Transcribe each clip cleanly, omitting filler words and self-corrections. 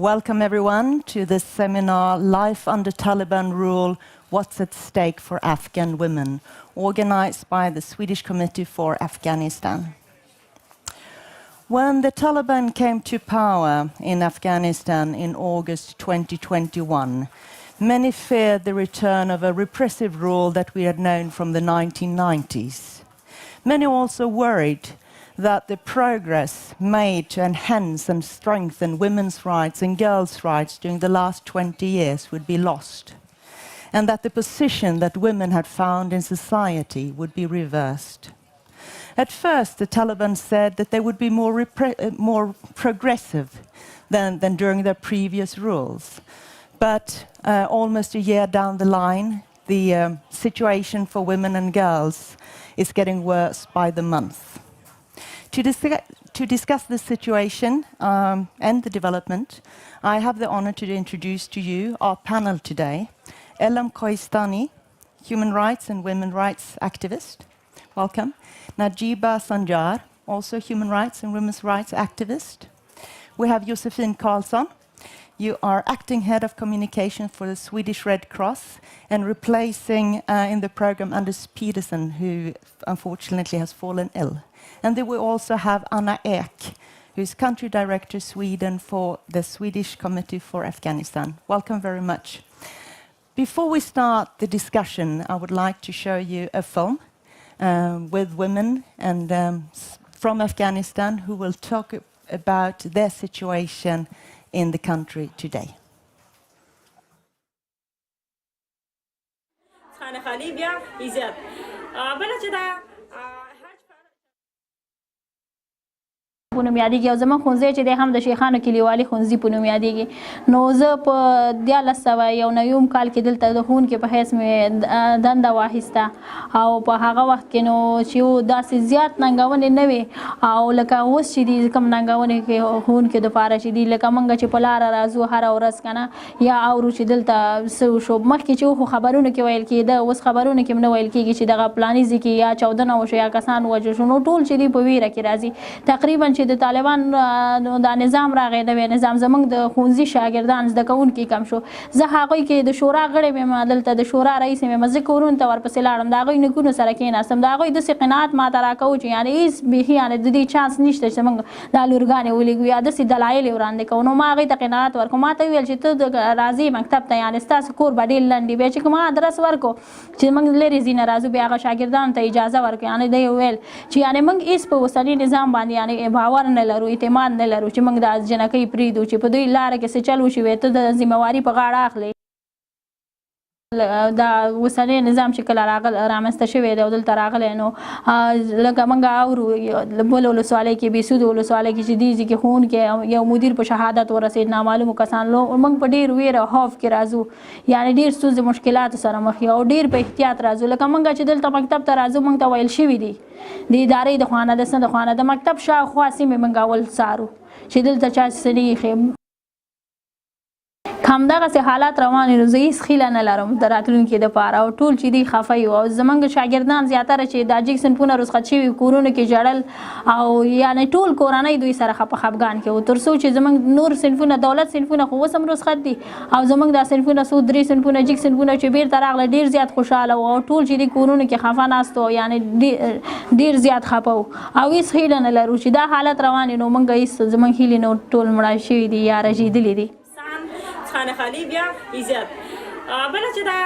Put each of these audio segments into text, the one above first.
Welcome everyone to this seminar, Life Under Taliban Rule, What's at Stake for Afghan Women, organized by the Swedish Committee for Afghanistan. When the Taliban came to power in Afghanistan in August 2021, many feared the return of a repressive rule that we had known from the 1990s. Many also worried that the progress made to enhance and strengthen women's rights and girls' rights during the last 20 years would be lost, and that the position that women had found in society would be reversed. At first, the Taliban said that they would be more progressive than during their previous rules. But almost a year down the line, the situation for women and girls is getting worse by the month. To discuss the situation and the development, I have the honor to introduce to you our panel today. Elam Koistani, human rights and women's rights activist. Welcome. Najiba Sanjar, also human rights and women's rights activist. We have Josefin Karlsson. You are acting head of communication for the Swedish Red Cross and replacing in the program Anders Peterson, who unfortunately has fallen ill. And then we also have Anna Ek, who is country director Sweden for the Swedish Committee for Afghanistan. Welcome very much. Before we start the discussion, I would like to show you a film with women and from Afghanistan who will talk about their situation in the country today. په نوم یادېږي او زموږ ښوونځی چې دی هم د شیخانو کلیوالي ښوونځي په نوم یادېږي. نو زه په 1991 کال کې دلته د ښوونکي په حیث مې دنده واخیسته او په هغه وخت کې نو چې داسې زیات ننګونې نه وې او لکه اوس چې دي کوم ننګونې کې ښوونکي دپاره چې دي لکه موږ چې په لاره راځو هره ورځ که نه یا اورو چې دلته څه وشو. مخکې چې وخو خبرونو کې ویل کېده، اوس خبرونو کې هم نه ویل کېږي چې دغه فلاني ځای کې یا چاودنه وشو یا کسان ووژل شو. نو ټول چې دي په ویره کې راځي. تقریبا چې د طالبان دا نظام راغی نوی نظام زموږ د ښوونځي شاګردان زده کوونکي کم شو. زه هغوی کې د شورا غړی یم، دلته د شورا رئیس یم، زه کورونو ته ورپسې لاړم، د هغوی نیکونو سره کېناستم، د هغوی داسې قناعت ماته راکوو چې یعنې هېڅ بیخي یعنې د دې چانس نشته چې موږ دا لورګانې ولېږو یا داسې دلایل یې وړاندې کوو. نو ما هغوی ته قناعت ورکړو، ما ته وویل چې ته راځې مکتب ته، یعنې ستاسو کور به ډېر لنډ وي. بیا چې ما ادرس ورکړو چې موږ لرې ځای نه راځو، بیا هغه شاګردانو ته اجازه ورکړو. یعنې دی وویل چې یعنې موږ هېڅ په اوسني نظام باندې یعنې باور نه لرو، اعتماد نه لرو چې موږ د جنکۍ پرېږدو چې په دوی لاره کې څه چل وشي ته د ذمهواري په غاړه اخلې. دا اوسنی نظام چې کله رامنځته شوی دی او دلته راغلی نو لکه موږ اورو بل ولسوالۍ کې بېسود ولسوالۍ کې چې دې ځای کې ښوونکی یو مدیر په شهادت ورسېد، نامعلومو کسانو. موږ په ډېر ویر او خوف کې راځو، یعنې ډېر ستونزې مشکلاتو سره مخ یو او ډېر په احتیاط راځو. لکه موږ چې دلته مکتب ته راځو موږ ته ویل شوي دي د ادارې د خوا نه د څه د خوا نه د مکتب شاوخوا سیمې موږ اول څارو چې دلته چا څه نه ایښی. همدغسې حالات روان دي. زه هېڅ هیله نه لرم د راتلونکي دپاره او ټول چې دي خفه یو او زموږ شاګردان زیاتره چې دا جګ صنفونه رخصت شوي کورونو کې ژړل او یعنې ټول کورنۍ دوی سره خفه خفګان کې وو، تر څو چې زموږ نور صنفونه دولت صنفونه خو اوس هم رخصت دي او زموږ دا صنفونه څو درې صنفونه جګ صنفونه چې بیرته راغله ډېر زیات خوشحاله وو او ټول چې دي کورونو کې خفه ناست وو، یعنې ډېر زیات خفه وو او هېڅ هیله نه لرو چې دا حالت روان نو موږ هېڅ زموږ هیلې نو ټول مړه شوي دي یا رژېدلي دي. خانه خالی بیا عزت بله چې دا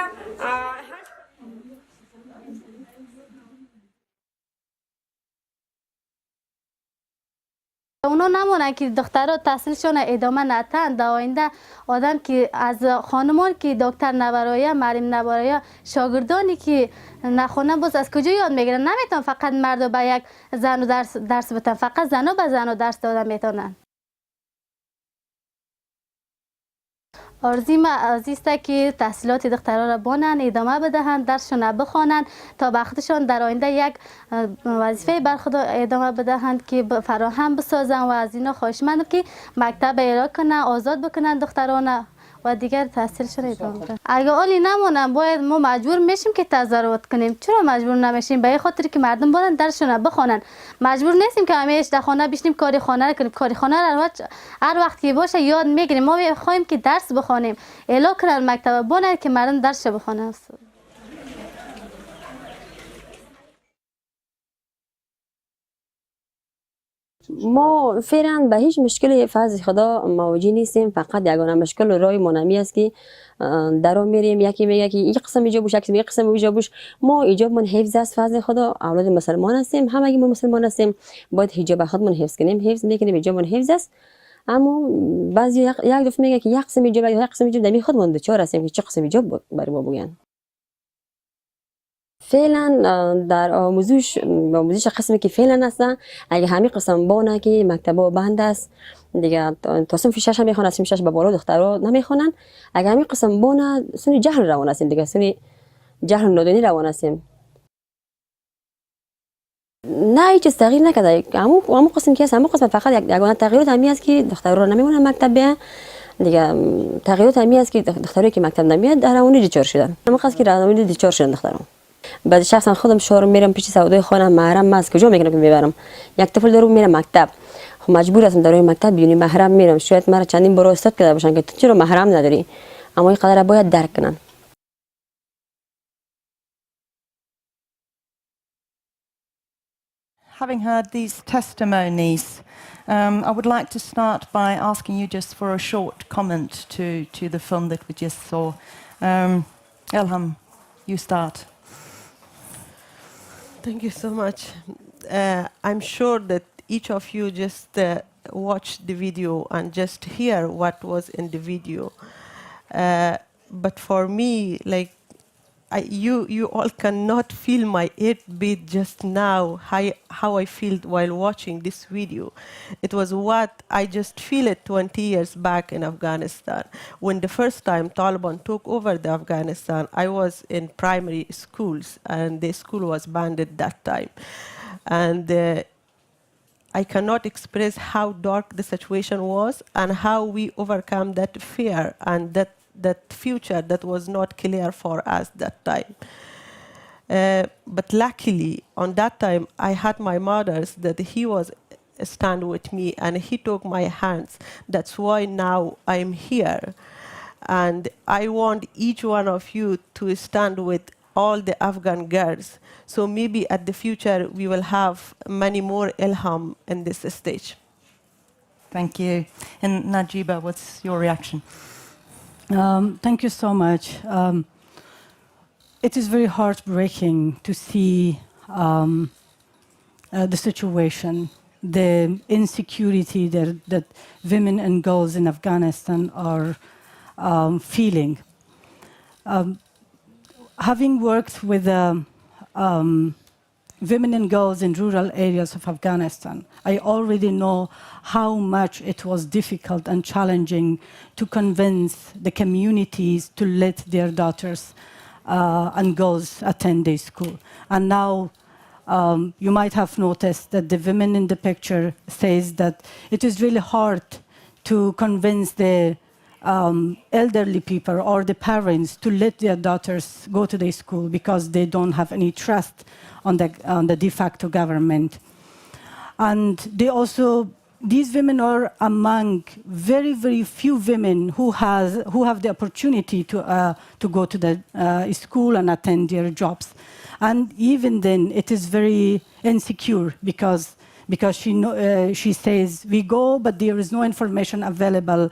اونا نمونن که دخترها تحصیلشون ادامه ندهند در آینده آدم که از خانمان که دکتر نبرایه معلم نبرایه شاگردانی که نخونه باز از کجا یاد میگیرن؟ نمیتونن فقط مرد به یک زن درس بدن، فقط زن به زن درس دادن میتونن. آرزوی است که تحصیلات دخترها را بانند، ادامه بدهند، درسشون را بخوانند تا وقتشان در آینده یک وظیفه بر خود ادامه بدهند که فراهم بسازند. و از اینا خواهشمندم که مکتب اعلام کنند، آزاد بکنند دختران و دیگر تحصیلشون ادامه بدن. اگه اولی نمونن باید ما مجبور میشیم که تظاهرات کنیم. چرا مجبور نمیشیم؟ به خاطر که مردم برن درسشون بخونن. مجبور نیستیم که همیشه در خانه بشینیم کاری خانه رو کنیم. کاری خانه رو هر وقت که باشه یاد میگیریم. ما میخوایم که درس بخونیم. اعلام کنن مکتب بونن که مردم درس بخونن. ما فعلا به هیچ مشکلی فضل خدا مواجه نیستیم. فقط یگانه مشکل و راه منمی است که درو میریم یکی میگه که یک قسم ایجاب بوش، یکی میگه قسم ایجاب بوش. ما ایجاب من حفظ است فضل خدا. اولاد مسلمان هستیم، همگی ما مسلمان هستیم، باید حجاب خودمون حفظ کنیم. حفظ میکنیم، ایجاب من حفظ است. اما بعضی یک دفعه میگه که یک قسم ایجاب، یک قسم ایجاب، دمی خودمون دچار هستیم که چه قسم ایجاب برای ما بگن. فعلا در آموزش قسمی که فعلا هستن، اگه همین قسم بانه که مکتبا بند است دیگه تا صنف 6 هم میخوان، از صنف 6 به بالا دخترها نمیخوانن. اگه همین قسم بانه سن جهل روان هستیم دیگه، سن جهل نادانی روان هستیم. نه هیچ تغییر نکرده. همون قسم که هست، همون قسم فقط یگانه تغییرات همین است که دخترها نمیمونن مکتب بیان دیگه. تغییرات همین است که دخترایی که مکتب نمیاد در اون دیچار شدن. همون قصد که در اون دیچار شدن دخترها. بعد شخصا خودم شوهرم میرم پیش سعودای خانم محرم ماست کجا میگم که میبرم. یک طفل دارم میرم مکتب، خب مجبور هستم در مکتب بیونی محرم میرم. شاید مرا چندین بار استاد کرده باشن که تو چرا محرم نداری، اما این قدر باید درک کنن. Having heard these testimonies, I would like to start by asking you just for a short comment to the film that we just saw. Elham, you start. Thank you so much. I'm sure that each of you just watched the video and just hear what was in the video. But for me, like, you all cannot feel my heartbeat just now, how I felt while watching this video. It was what I just feel it 20 years back in Afghanistan. When the first time Taliban took over the Afghanistan, I was in primary schools and the school was banned at that time. And I cannot express how dark the situation was and how we overcome that fear and that future that was not clear for us that time. But luckily, on that time, I had my mother's that he was stand with me and he took my hands. That's why now I'm here. And I want each one of you to stand with all the Afghan girls. So maybe at the future, we will have many more Ilham in this stage. Thank you. And Najiba, what's your reaction? Thank you so much. It is very heartbreaking to see the situation, the insecurity that women and girls in Afghanistan are feeling. Having worked with women and girls in rural areas of Afghanistan, I already know how much it was difficult and challenging to convince the communities to let their daughters and girls attend their school. And now you might have noticed that the women in the picture says that it is really hard to convince the elderly people or the parents to let their daughters go to their school because they don't have any trust on the de facto government. And they also, these women are among very, very few women who have the opportunity to go to the school and attend their jobs. And even then, it is very insecure because she says we go, but there is no information available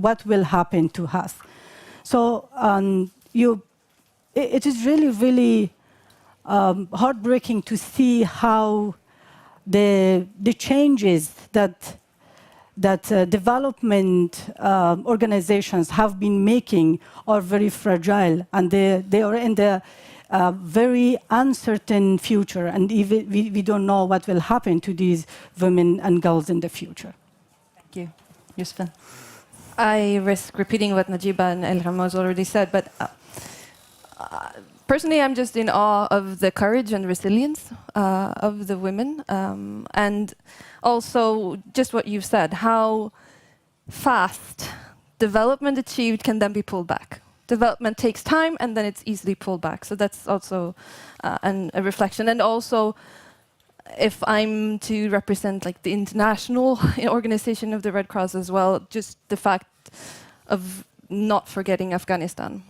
what will happen to us. So it is really, really heartbreaking to see how the changes that development organizations have been making are very fragile, and they are in the very uncertain future, and even we don't know what will happen to these women and girls in the future. Thank you. Yusufan. I risk repeating what Najiba and Elham has already said, but personally, I'm just in awe of the courage and resilience of the women, and also just what you've said, how fast development achieved can then be pulled back. Development takes time, and then it's easily pulled back. So that's also a reflection. And also, if I'm to represent like the international organization of the Red Cross as well, just the fact of not forgetting Afghanistan.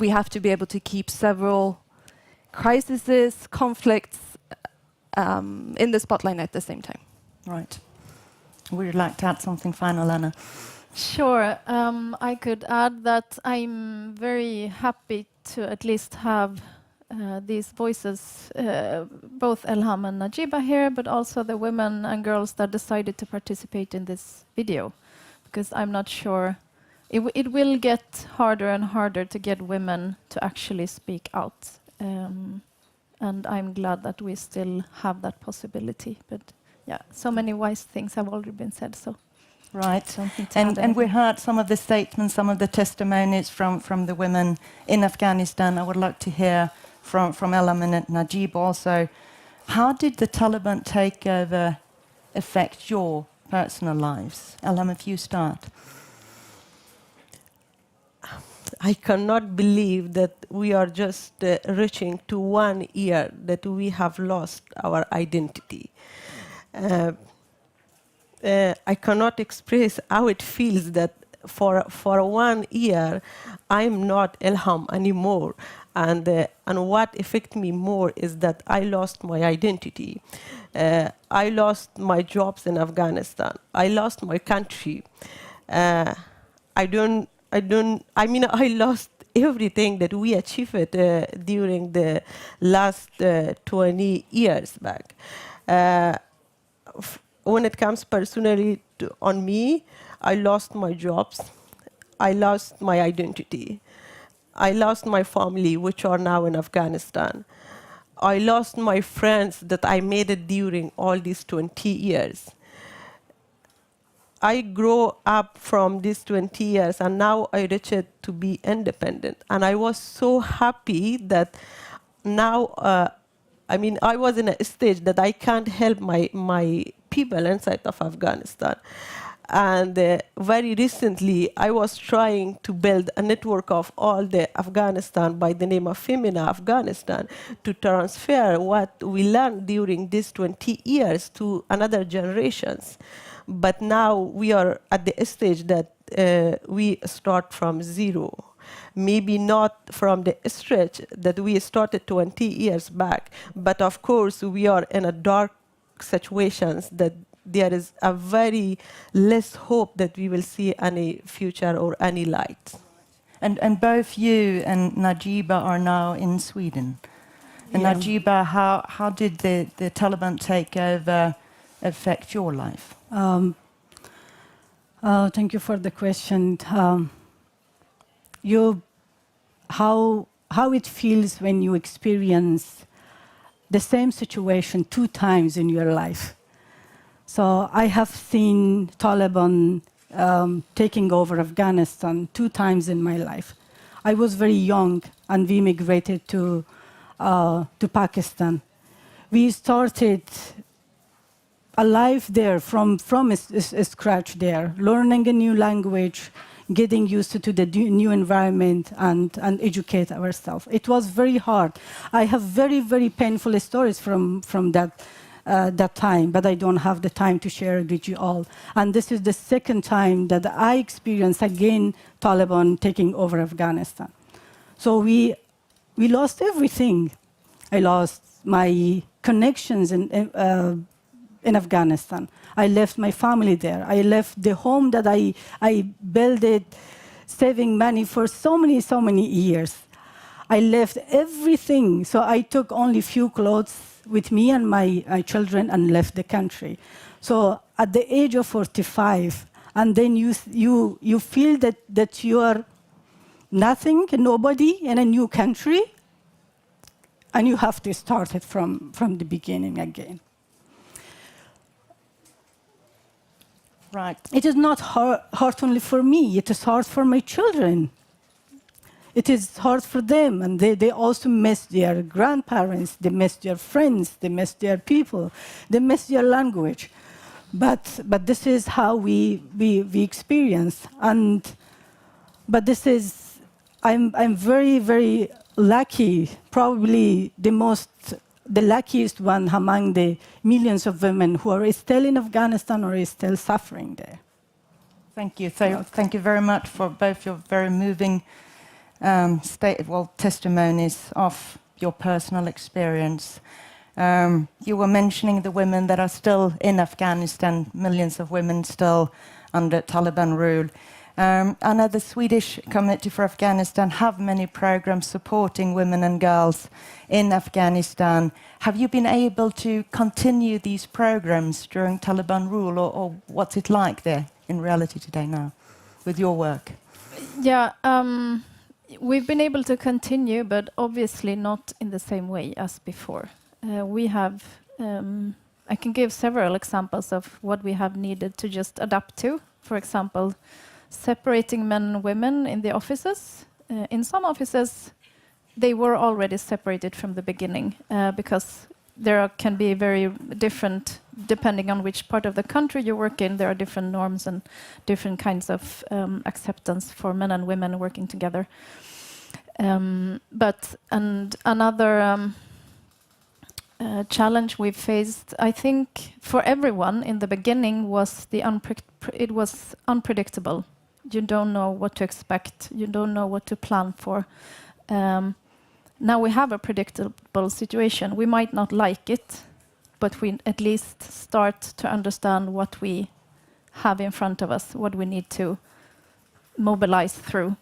We have to be able to keep several crises, conflicts in the spotlight at the same time. Right. Would you like to add something final, Anna? Sure. I could add that I'm very happy to at least have these voices, both Elham and Najiba here, but also the women and girls that decided to participate in this video, because I'm not sure. It will get harder and harder to get women to actually speak out. And I'm glad that we still have that possibility. But yeah, so many wise things have already been said. So. Right. And we heard some of the statements, some of the testimonies from the women in Afghanistan. I would like to hear from Elham and Najib also. How did the Taliban takeover affect your personal lives? Elham, if you start. I cannot believe that we are just reaching to 1 year that we have lost our identity. I cannot express how it feels that for 1 year I'm not Elham anymore, and what affects me more is that I lost my identity. I lost my jobs in Afghanistan. I lost my country. I lost everything that we achieved during the last 20 years back. When it comes personally on me, I lost my jobs. I lost my identity. I lost my family, which are now in Afghanistan. I lost my friends that I made it during all these 20 years. I grew up from these 20 years, and now I reached to be independent. And I was so happy that now, I was in a stage that I can't help my people inside of Afghanistan. And very recently, I was trying to build a network of all the Afghanistan by the name of Femina Afghanistan to transfer what we learned during these 20 years to another generations. But now we are at the stage that we start from zero. Maybe not from the stretch that we started 20 years back, but of course we are in a dark situations that there is a very less hope that we will see any future or any light. And both you and Najiba are now in Sweden. And Yeah. Najiba, how did the Taliban takeover affect your life? Thank you for the question. How it feels when you experience the same situation 2 times in your life. So I have seen Taliban taking over Afghanistan 2 times in my life. I was very young, and we migrated to Pakistan. We started a life there from scratch there, learning a new language, getting used to the new environment, and educate ourselves. It was very hard. I have very, very painful stories from that time, but I don't have the time to share it with you all. And this is the second time that I experienced again Taliban taking over Afghanistan. So we lost everything. I lost my connections in Afghanistan. I left my family there. I left the home that I built it, saving money for so many years. I left everything. So I took only few clothes with me and my children and left the country. So at the age of 45, and then you feel that you are nothing, nobody in a new country, and you have to start it from the beginning again. Right. It is not hard only for me, it is hard for my children. It is hard for them, and they also miss their grandparents, they miss their friends, they miss their people, they miss their language. but this is how we experience. But this is, I'm very, very lucky, probably the luckiest one among the millions of women who are still in Afghanistan or is still suffering there. Thank you. Thank you very much for both your very moving testimonies of your personal experience. You were mentioning the women that are still in Afghanistan, millions of women still under Taliban rule. I know the Swedish Committee for Afghanistan have many programs supporting women and girls in Afghanistan. Have you been able to continue these programs during Taliban rule, or what's it like there in reality today now with your work? Yeah, we've been able to continue, but obviously not in the same way as before. We have, I can give several examples of what we have needed to just adapt to. For example, separating men and women in the offices. In some offices, they were already separated from the beginning because there can be very different, depending on which part of the country you work in, there are different norms and different kinds of acceptance for men and women working together. But another challenge we faced, I think, for everyone in the beginning was it was unpredictable. You don't know what to expect. You don't know what to plan for. Now we have a predictable situation. We might not like it, but we at least start to understand what we have in front of us, what we need to mobilize through.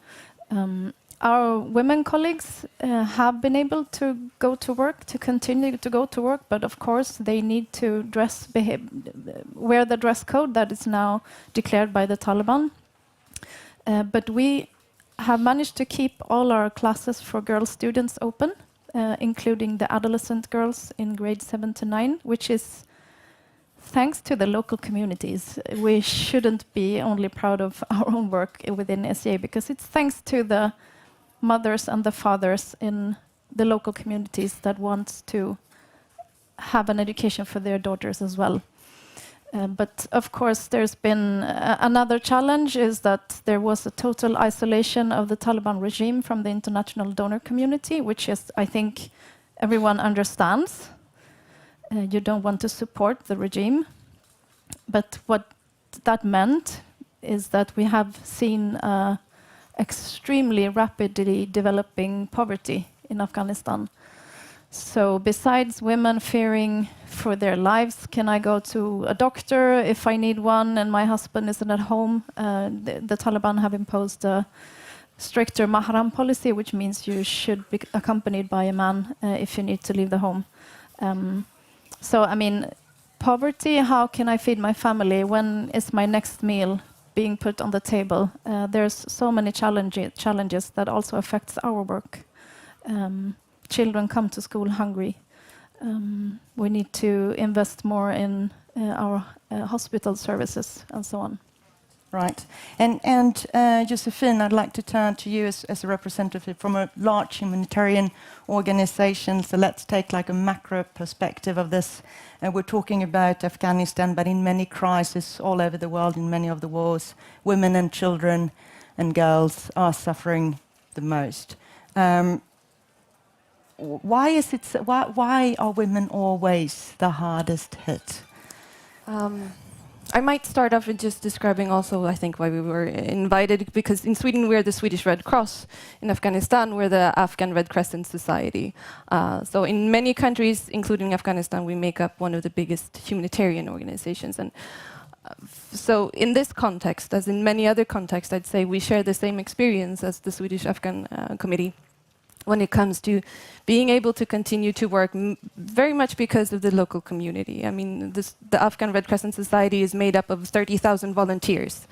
Our women colleagues have been able to go to work, to continue to go to work, but of course they need to wear the dress code that is now declared by the Taliban. But we have managed to keep all our classes for girl students open, including the adolescent girls in grade 7 to 9, which is thanks to the local communities. We shouldn't be only proud of our own work within SCA, because it's thanks to the mothers and the fathers in the local communities that want to have an education for their daughters as well. But of course, there's been another challenge is that there was a total isolation of the Taliban regime from the international donor community, which is, I think, everyone understands. You don't want to support the regime. But what that meant is that we have seen extremely rapidly developing poverty in Afghanistan. So besides women fearing for their lives, can I go to a doctor if I need one and my husband isn't at home? The Taliban have imposed a stricter mahram policy, which means you should be accompanied by a man if you need to leave the home. So, I mean, poverty, how can I feed my family? When is my next meal being put on the table? There's so many challenges that also affects our work. Children come to school hungry. We need to invest more in our hospital services and so on. Right. And Josephine, I'd like to turn to you as a representative from a large humanitarian organization. So let's take like a macro perspective of this. We're talking about Afghanistan, but in many crises all over the world, in many of the wars, women and children and girls are suffering the most. Why are women always the hardest hit? I might start off with just describing also, I think, why we were invited, because in Sweden we're the Swedish Red Cross. In Afghanistan we're the Afghan Red Crescent Society. So in many countries, including Afghanistan, we make up one of the biggest humanitarian organizations. And so in this context, as in many other contexts, I'd say we share the same experience as the Swedish Afghan Committee when it comes to being able to continue to work very much because of the local community. I mean, the Afghan Red Crescent Society is made up of 30,000 volunteers.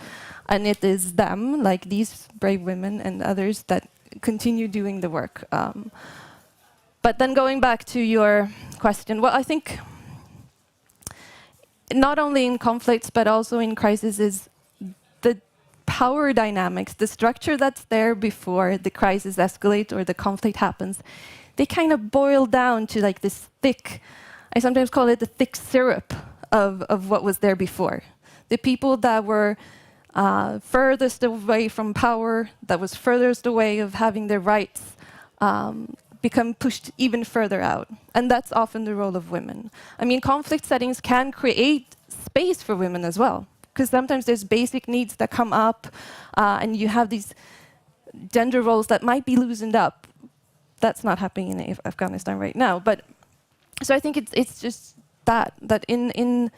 And it is them, like these brave women and others, that continue doing the work. But then going back to your question, well, I think not only in conflicts, but also in crises is the power dynamics, the structure that's there before the crisis escalates or the conflict happens, they kind of boil down to like this thick, I sometimes call it the thick syrup of what was there before. The people that were furthest away from power, that was furthest away of having their rights, become pushed even further out. And that's often the role of women. I mean, conflict settings can create space for women as well, because sometimes there's basic needs that come up, and you have these gender roles that might be loosened up. That's not happening in Afghanistan right now. But so I think it's just that in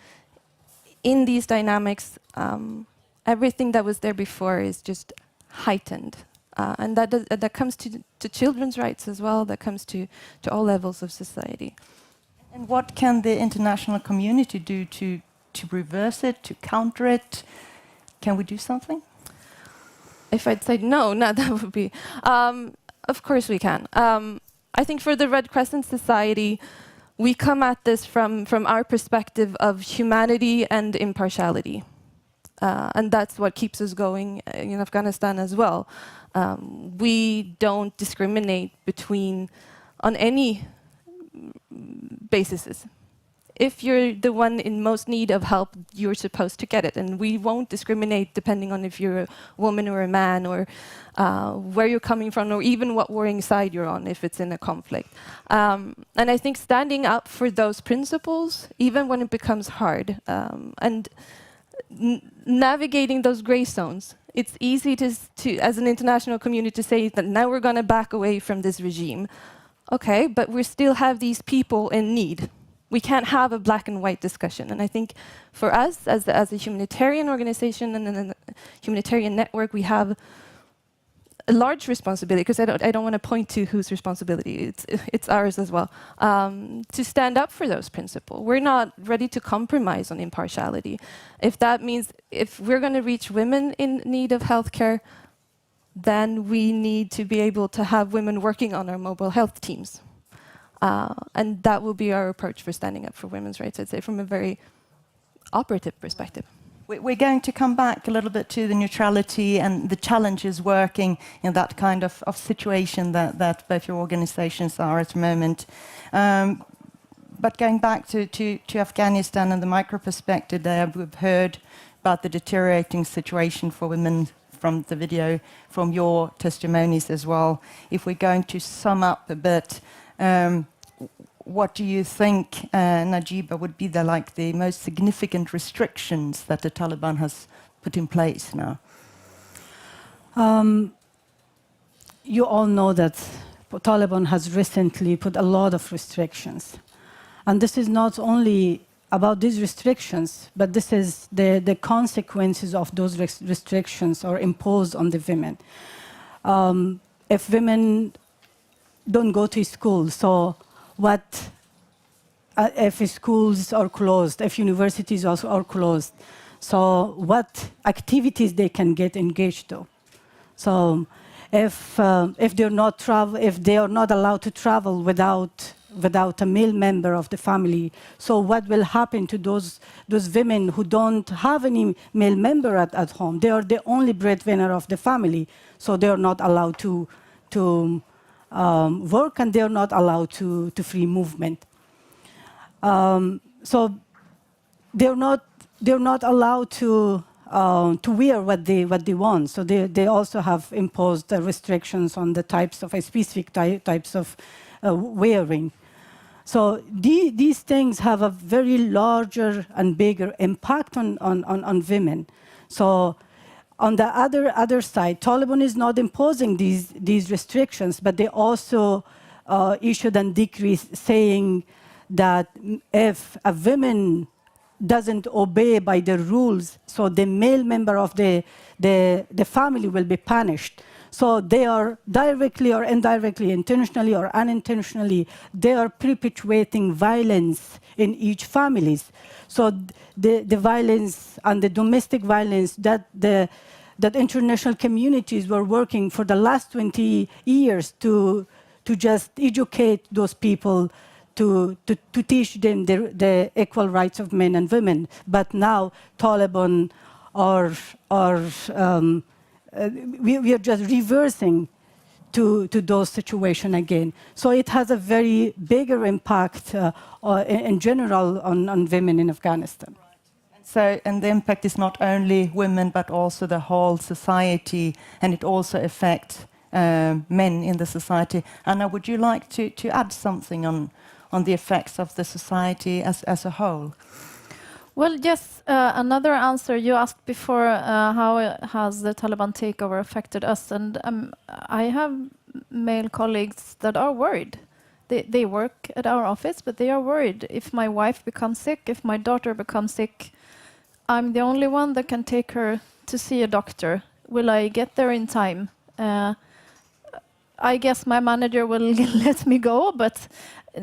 these dynamics, everything that was there before is just heightened, and that comes to children's rights as well. That comes to all levels of society. And what can the international community do to reverse it, to counter it? Can we do something? If I'd say no, that would be. Of course we can. I think for the Red Crescent Society, we come at this from our perspective of humanity and impartiality. And that's what keeps us going in Afghanistan as well. We don't discriminate on any basis. If you're the one in most need of help, you're supposed to get it. And we won't discriminate depending on if you're a woman or a man, or where you're coming from, or even what warring side you're on if it's in a conflict. And I think standing up for those principles, even when it becomes hard, and navigating those gray zones. It's easy to, as an international community, to say that now we're going to back away from this regime. Okay, but we still have these people in need. We can't have a black and white discussion. And I think for us, as a humanitarian organization and a humanitarian network, we have a large responsibility, because I don't want to point to whose responsibility, it's ours as well, to stand up for those principles. We're not ready to compromise on impartiality. If that means, if we're going to reach women in need of healthcare, then we need to be able to have women working on our mobile health teams. And that will be our approach for standing up for women's rights, I'd say, from a very operative perspective. We're going to come back a little bit to the neutrality and the challenges working in that kind of situation that both your organizations are at the moment. But going back to Afghanistan and the micro perspective there, we've heard about the deteriorating situation for women from the video, from your testimonies as well. If we're going to sum up a bit, what do you think, Najiba, would be the most significant restrictions that the Taliban has put in place now? You all know that Taliban has recently put a lot of restrictions. And this is not only about these restrictions, but this is the consequences of those restrictions are imposed on the women. If women don't go to school, so what if schools are closed, if universities also are closed, so what activities they can get engaged to? So if they are not allowed to travel without a male member of the family, so what will happen to those women who don't have any male member at home? They are the only breadwinner of the family, so they are not allowed to work, and they are not allowed to free movement. So they're not allowed to wear what they want. So they also have imposed restrictions on the types of specific types of wearing. So these things have a very larger and bigger impact on women. So on the other side, Taliban is not imposing these restrictions, but they also issued a decree saying that if a woman doesn't obey by the rules, so the male member of the family will be punished. So they are directly or indirectly, intentionally or unintentionally, they are perpetuating violence in each family. So the violence and the domestic violence that international communities were working for the last 20 years to just educate those people, to teach them the equal rights of men and women. But now Taliban we are just reversing to those situations again. So it has a very bigger impact in general on women in Afghanistan. So, and the impact is not only women, but also the whole society, and it also affects men in the society. Anna, would you like to add something on the effects of the society as a whole? Well, yes, another answer you asked before, how has the Taliban takeover affected us? And I have male colleagues that are worried. They work at our office, but they are worried. If my wife becomes sick, if my daughter becomes sick, I'm the only one that can take her to see a doctor. Will I get there in time? I guess my manager will let me go, but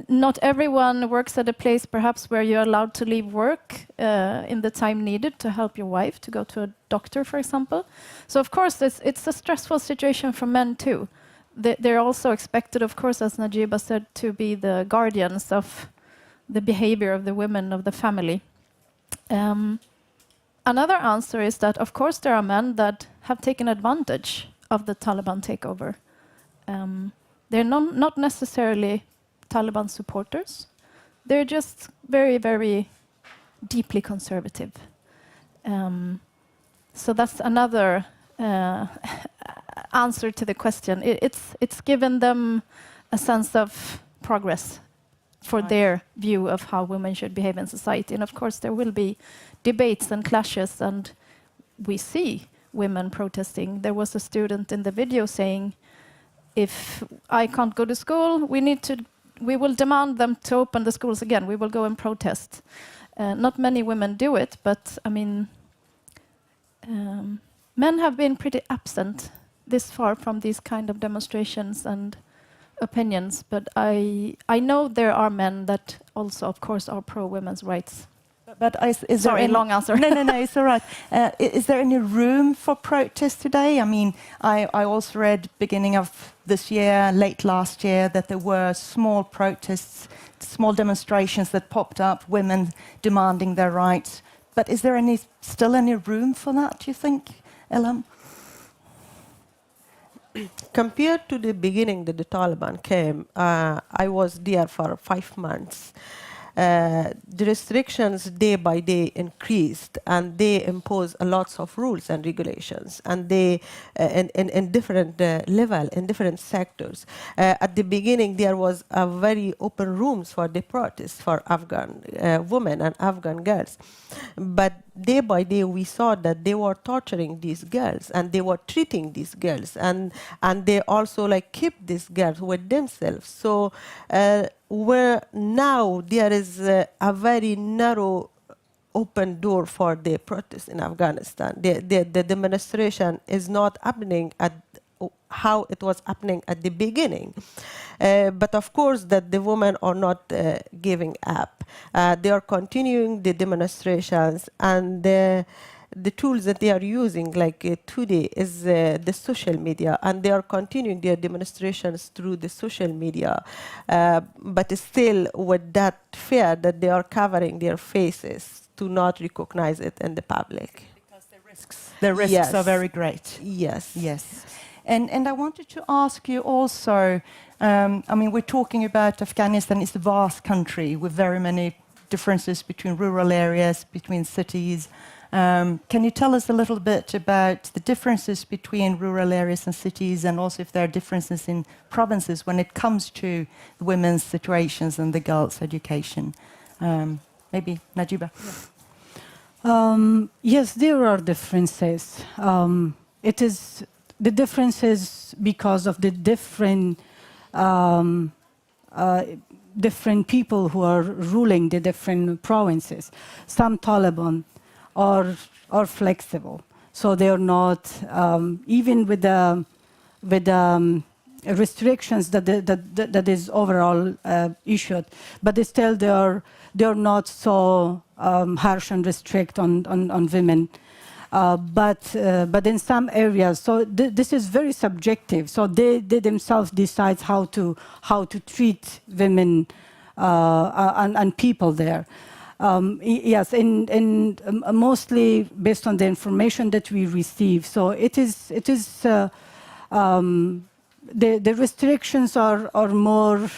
not everyone works at a place perhaps where you're allowed to leave work in the time needed to help your wife to go to a doctor, for example. So of course it's a stressful situation for men too. They're also expected, of course, as Najiba said, to be the guardians of the behavior of the women of the family. Another answer is that, of course, there are men that have taken advantage of the Taliban takeover. They're not necessarily Taliban supporters. They're just very, very deeply conservative. So that's another answer to the question. It's given them a sense of progress for their view of how women should behave in society. And of course, there will be debates and clashes, and we see women protesting. There was a student in the video saying, if I can't go to school, we will demand them to open the schools again. We will go and protest. Not many women do it, but I mean, men have been pretty absent this far from these kind of demonstrations and opinions. But I know there are men that also, of course, are pro women's rights. But is Sorry, there long answer. No, it's all right. Is there any room for protest today? I mean, I also read beginning of this year, late last year, that there were small protests, small demonstrations that popped up, women demanding their rights. But is there still any room for that, do you think, Ilham? Compared to the beginning that the Taliban came, I was there for 5 months. The restrictions day by day increased, and they imposed lots of rules and regulations, and they in different level, in different sectors. At the beginning, there was a very open rooms for the protests for Afghan women and Afghan girls. But day by day, we saw that they were torturing these girls, and they were treating these girls, and they also keep these girls with themselves. So where now there is a very narrow open door for the protests in Afghanistan. The demonstration is not happening at how it was happening at the beginning. But of course that the women are not giving up. They are continuing the demonstrations, and the tools that they are using today is the social media, and they are continuing their demonstrations through the social media, but still with that fear that they are covering their faces to not recognize it in the public. Because the risks Yes. are very great. Yes. Yes. And I wanted to ask you also, I mean, we're talking about Afghanistan. It's a vast country with very many differences between rural areas, between cities. Can you tell us a little bit about the differences between rural areas and cities, and also if there are differences in provinces when it comes to the women's situations and the girls' education? Maybe Najiba? Yes, there are differences. It is the differences because of the different different people who are ruling the different provinces. Some Taliban are flexible, so they are not even with the restrictions that is overall issued, but still they are not so harsh and restrict on women. But in some areas, so this is very subjective. So they themselves decide how to treat women and people there. Yes, and mostly based on the information that we receive. So it is the restrictions are more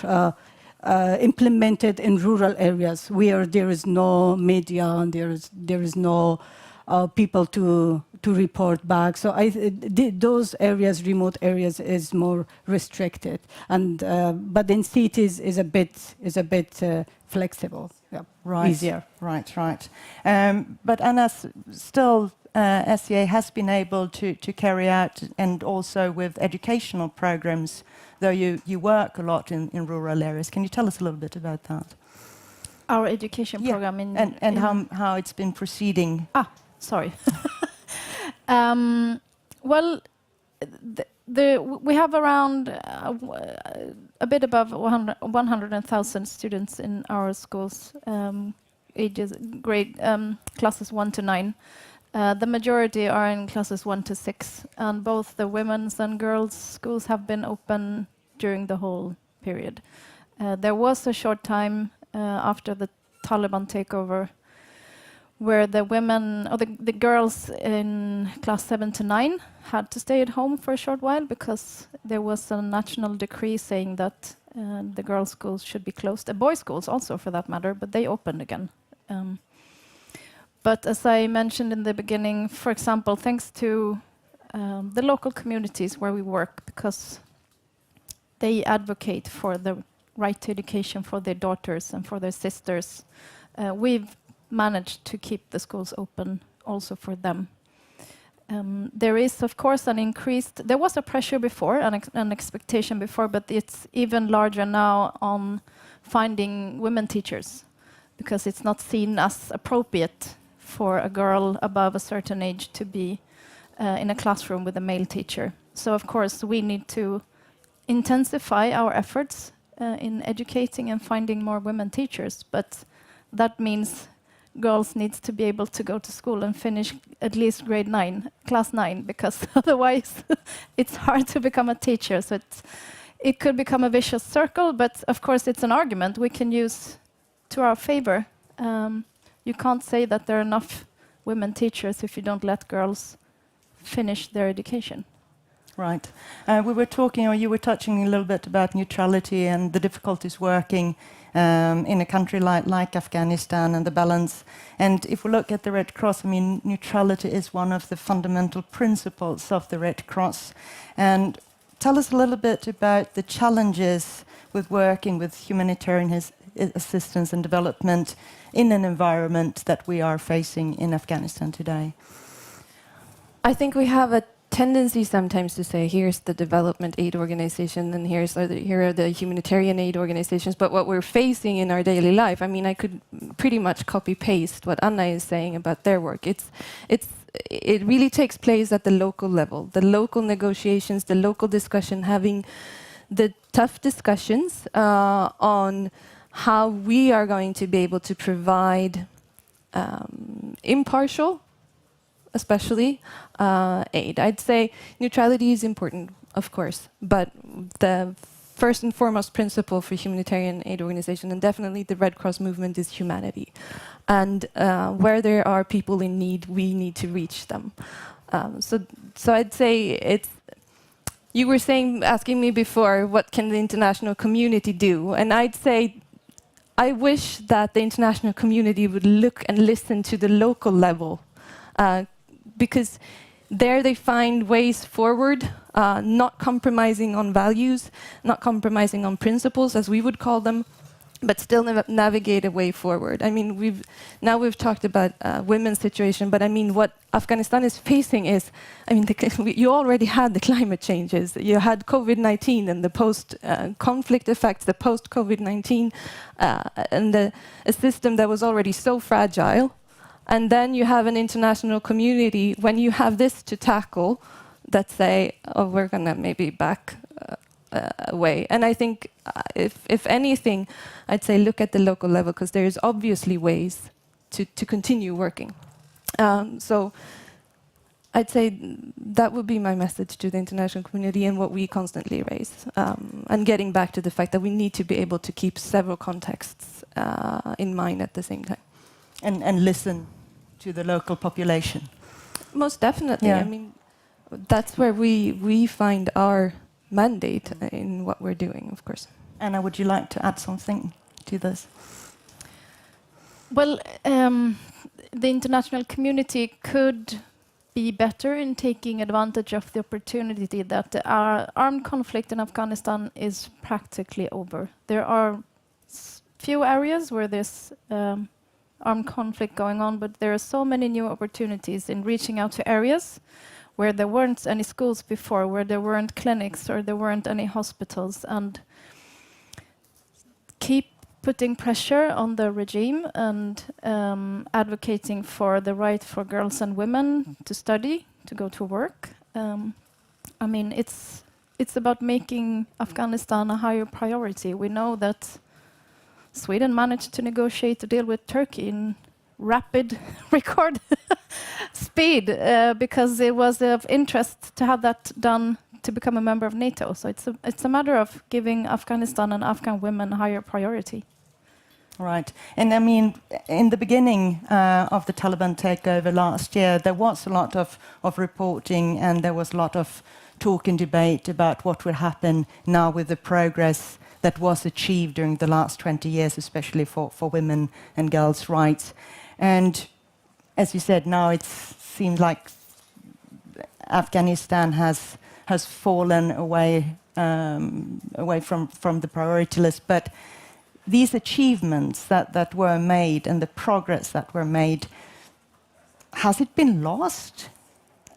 implemented in rural areas where there is no media and there is no people to report back. So those areas, remote areas, is more restricted. And but in cities is a bit flexible, yeah, Right. easier. Right. But Anna, still, SCA has been able to carry out, and also with educational programs, though you work a lot in rural areas. Can you tell us a little bit about that? Our education program and how it's been proceeding. Sorry. Well, we have around a bit above 100,000 students in our schools, ages classes 1 to 9. The majority are in classes 1 to 6, and both the women's and girls' schools have been open during the whole period. There was a short time after the Taliban takeover where the women or the girls in class 7 to 9 had to stay at home for a short while because there was a national decree saying that the girls' schools should be closed. The boys' schools also, for that matter, but they opened again. But as I mentioned in the beginning, for example, thanks to the local communities where we work, because they advocate for the right to education for their daughters and for their sisters, we've managed to keep the schools open also for them. There is, of course, there was a pressure before, an expectation before, but it's even larger now on finding women teachers, because it's not seen as appropriate for a girl above a certain age to be in a classroom with a male teacher. So, of course, we need to intensify our efforts in educating and finding more women teachers, but that means girls needs to be able to go to school and finish at least class 9, because otherwise it's hard to become a teacher. So it could become a vicious circle, but of course it's an argument we can use to our favor. You can't say that there are enough women teachers if you don't let girls finish their education. Right. We were talking, or you were touching a little bit about neutrality and the difficulties working in a country like Afghanistan and the balance. And if we look at the Red Cross, I mean, neutrality is one of the fundamental principles of the Red Cross. And tell us a little bit about the challenges with working with humanitarian assistance and development in an environment that we are facing in Afghanistan today. I think we have a tendency sometimes to say, here's the development aid organization and here are the humanitarian aid organizations. But what we're facing in our daily life, I mean, I could pretty much copy-paste what Anna is saying about their work. It really takes place at the local level, the local negotiations, the local discussion, having the tough discussions on how we are going to be able to provide impartial, especially aid. I'd say neutrality is important, of course, but the first and foremost principle for humanitarian aid organization, and definitely the Red Cross movement, is humanity. And where there are people in need, we need to reach them. So I'd say you were asking me before, what can the international community do? And I'd say, I wish that the international community would look and listen to the local level, because there they find ways forward, not compromising on values, not compromising on principles, as we would call them, but still navigate a way forward. I mean, we've talked about women's situation, but I mean, what Afghanistan is facing is, I mean, you already had the climate changes, you had COVID-19 and the post-conflict effects, the post-COVID-19, and a system that was already so fragile. And then you have an international community, when you have this to tackle, that say, oh, we're going to maybe back away. And I think, if anything, I'd say look at the local level, because there's obviously ways to continue working. So I'd say that would be my message to the international community and what we constantly raise. And getting back to the fact that we need to be able to keep several contexts in mind at the same time. And listen to the local population. Most definitely. Yeah. I mean, that's where we find our mandate in what we're doing, of course. Anna, would you like to add something to this? Well, the international community could be better in taking advantage of the opportunity that the armed conflict in Afghanistan is practically over. There are few areas where there's armed conflict going on, but there are so many new opportunities in reaching out to areas where there weren't any schools before, where there weren't clinics or there weren't any hospitals, and keep putting pressure on the regime and advocating for the right for girls and women to study, to go to work. I mean, it's about making Afghanistan a higher priority. We know that Sweden managed to negotiate a deal with Turkey in rapid record speed because it was of interest to have that done to become a member of NATO. So it's a matter of giving Afghanistan and Afghan women higher priority. Right. And I mean, in the beginning of the Taliban takeover last year, there was a lot of reporting and there was a lot of talk and debate about what will happen now with the progress that was achieved during the last 20 years, especially for women and girls' rights. And as you said, now it seems like Afghanistan has fallen away from the priority list. But these achievements that were made and the progress that were made, has it been lost?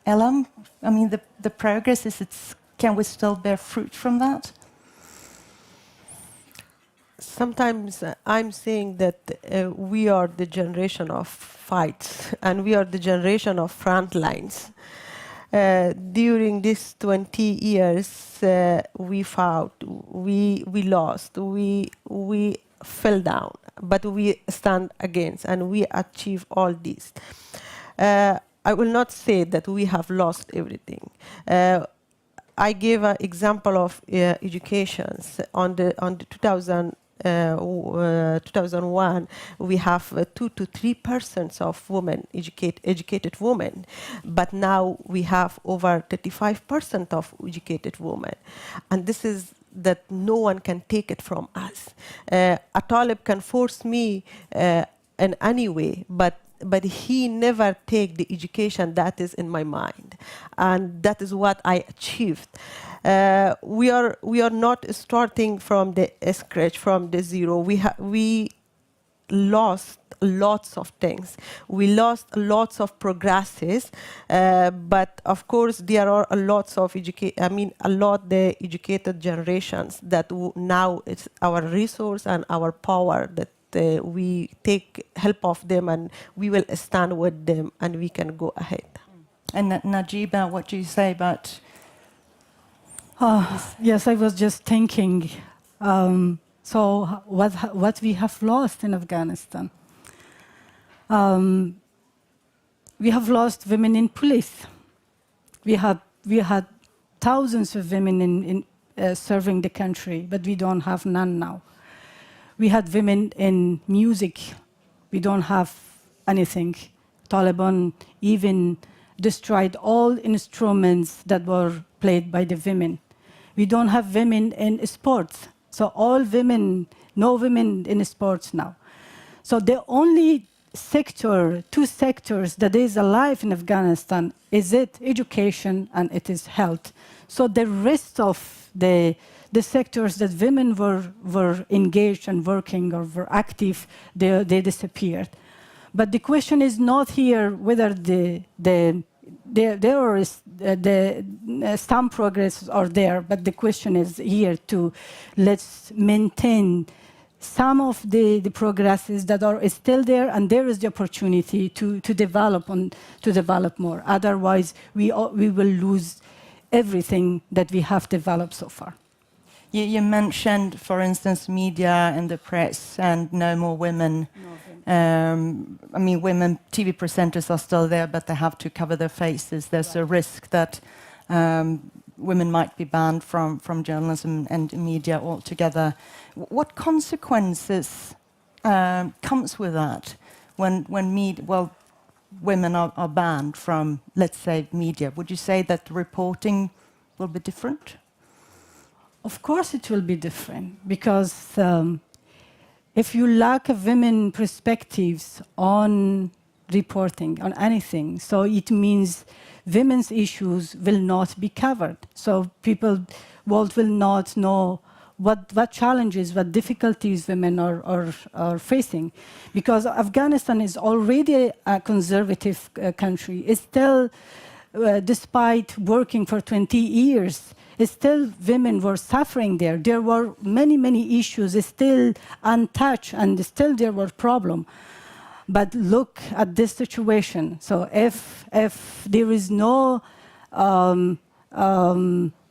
Elam, I mean, the progress, can we still bear fruit from that? Sometimes I'm saying that we are the generation of fights and we are the generation of front lines. During these 20 years, we fought, we lost, we fell down, but we stand against and we achieve all this. I will not say that we have lost everything. I gave an example of education. On the 2001, we have 2 to 3% of women, educated women, but now we have over 35% of educated women. And this is that no one can take it from us. A Talib can force me in any way, but he never take the education that is in my mind, and that is what I achieved. We are not starting from the scratch, from the zero. We lost lots of things. We lost lots of progresses, but of course there are lots of the educated generations that now it's our resource and our power that we take help of them and we will stand with them and we can go ahead. And Najiba, what do you say about? Yes, I was just thinking. So what we have lost in Afghanistan? We have lost women in police. We had thousands of women in serving the country, but we don't have none now. We had women in music. We don't have anything. Taliban even destroyed all instruments that were played by the women. We don't have women in sports. So all women, no women in sports now. So the only sector, 2 sectors that is alive in Afghanistan is education and it is health. So the rest of the sectors that women were engaged and working or were active, they disappeared. But the question is not here whether there is some progress are there, but the question is here to let's maintain some of the progresses that are still there, and there is the opportunity to develop more. Otherwise, we will lose everything that we have developed so far. You mentioned, for instance, media and the press and no more women. I mean, women TV presenters are still there, but they have to cover their faces. There's a risk that women might be banned from journalism and media altogether. What consequences comes with that when women are banned from, let's say, media? Would you say that the reporting will be different? Of course it will be different, because if you lack a women perspectives on reporting, on anything, so it means women's issues will not be covered. So world will not know what challenges, what difficulties women are facing. Because Afghanistan is already a conservative country. It's still, despite working for 20 years, still women were suffering there. There were many issues still untouched, and still there were problems. But look at this situation. So if there is no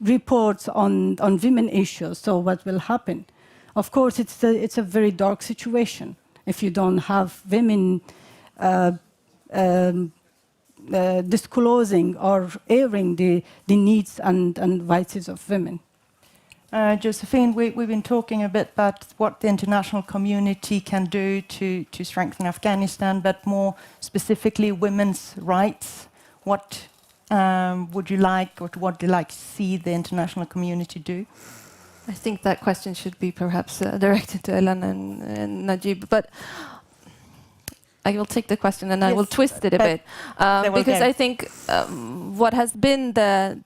reports on women issues, so what will happen? Of course, it's a very dark situation if you don't have women disclosing or airing the needs and rights of women. Josephine, we've been talking a bit about what the international community can do to strengthen Afghanistan, but more specifically women's rights. What would you like, or what do you like to see the international community do? I think that question should be perhaps directed to Elan and Najib, but I will take the question and I will twist it a bit, because I think what has been the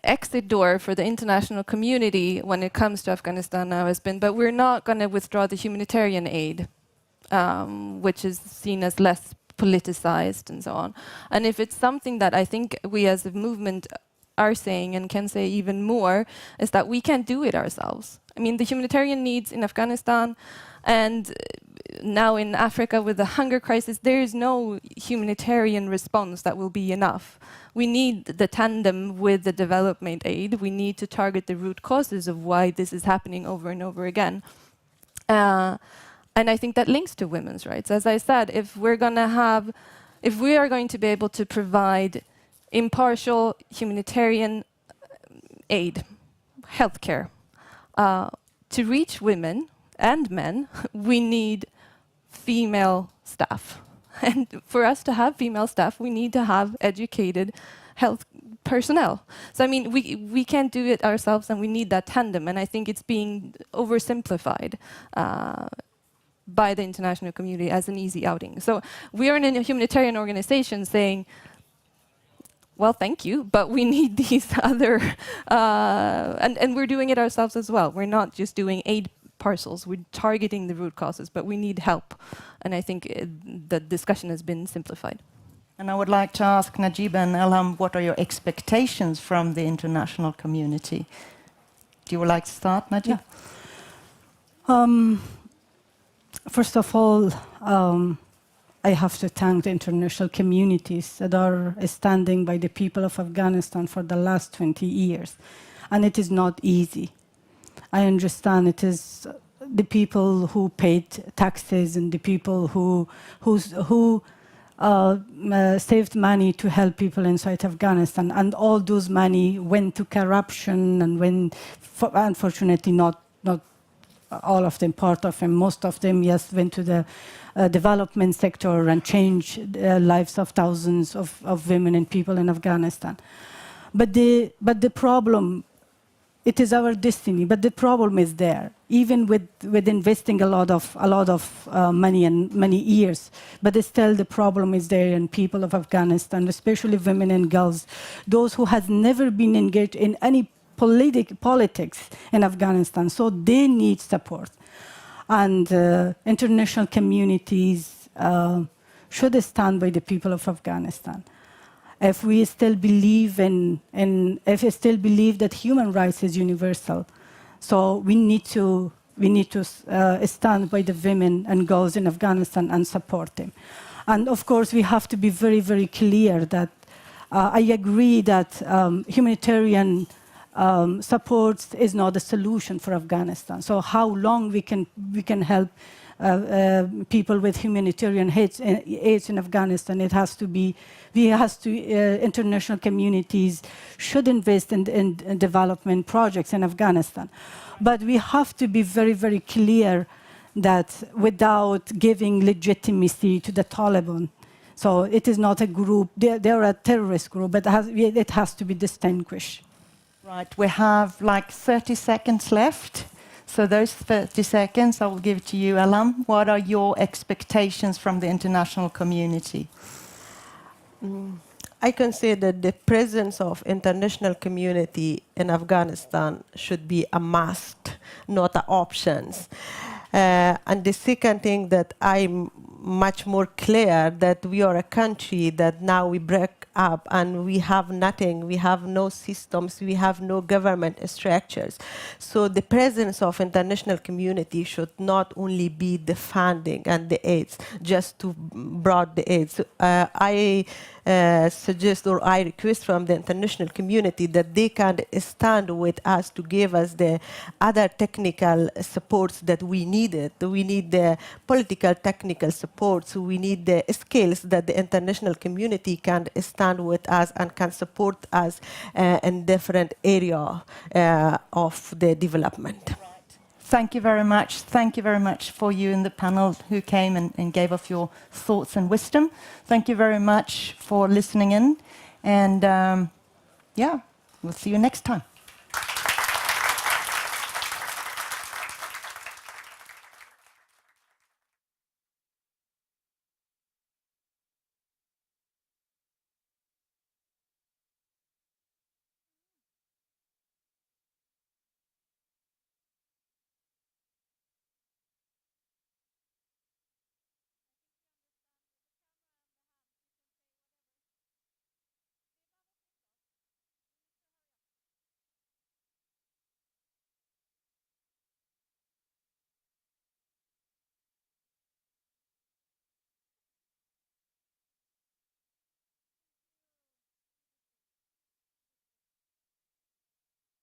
exit door for the international community when it comes to Afghanistan now has been, but we're not going to withdraw the humanitarian aid, which is seen as less politicized and so on. And if it's something that I think we as a movement are saying and can say even more, is that we can't do it ourselves. I mean, the humanitarian needs in Afghanistan and now in Africa with the hunger crisis, there is no humanitarian response that will be enough. We need the tandem with the development aid. We need to target the root causes of why this is happening over and over again. And I think that links to women's rights. As I said, if we are going to be able to provide impartial humanitarian aid, healthcare, to reach women and men, we need female staff. And for us to have female staff, we need to have educated health personnel. So I mean, we can't do it ourselves, and we need that tandem. And I think it's being oversimplified by the international community as an easy outing. So we are in a humanitarian organization saying, well, thank you, but we need these other, and we're doing it ourselves as well. We're not just doing aid parcels, we're targeting the root causes, but we need help. And I think the discussion has been simplified. And I would like to ask Najib and Elham, what are your expectations from the international community? Do you would like to start, Najib? Yeah. First of all, I have to thank the international communities that are standing by the people of Afghanistan for the last 20 years. And it is not easy. I understand it is the people who paid taxes and the people who saved money to help people inside Afghanistan, and all those money went to corruption, and unfortunately not all of them, part of them, most of them, yes, went to the development sector and changed the lives of thousands of women and people in Afghanistan. But the problem, it is our destiny, but the problem is there, even with investing a lot of money and many years. But still the problem is there in people of Afghanistan, especially women and girls, those who has never been engaged in any politics in Afghanistan. So they need support. And international communities should stand by the people of Afghanistan. If we still believe if we still believe that human rights is universal, so we need to stand by the women and girls in Afghanistan and support them. And of course, we have to be very, very clear that I agree that humanitarian support is not a solution for Afghanistan. So how long we can help people with humanitarian aids in Afghanistan? It has to be. International communities should invest in development projects in Afghanistan, but we have to be very, very clear that without giving legitimacy to the Taliban. So it is not a group. They are a terrorist group, but it has to be distinguished. Right, we have like 30 seconds left. So those 30 seconds I will give to you, Alam. What are your expectations from the international community? I consider the presence of international community in Afghanistan should be a must, not an option. And the second thing that I'm much more clear that we are a country that now we break up and we have nothing, we have no systems, we have no government structures. So the presence of international community should not only be the funding and the aids, just to broad the aids. I suggest or I request from the international community that they can stand with us to give us the other technical supports that we needed. We need the political technical supports. We need the skills that the international community can stand with us and can support us in different areas of the development. Thank you very much. Thank you very much for you in the panel who came and gave us your thoughts and wisdom. Thank you very much for listening in. And yeah, we'll see you next time.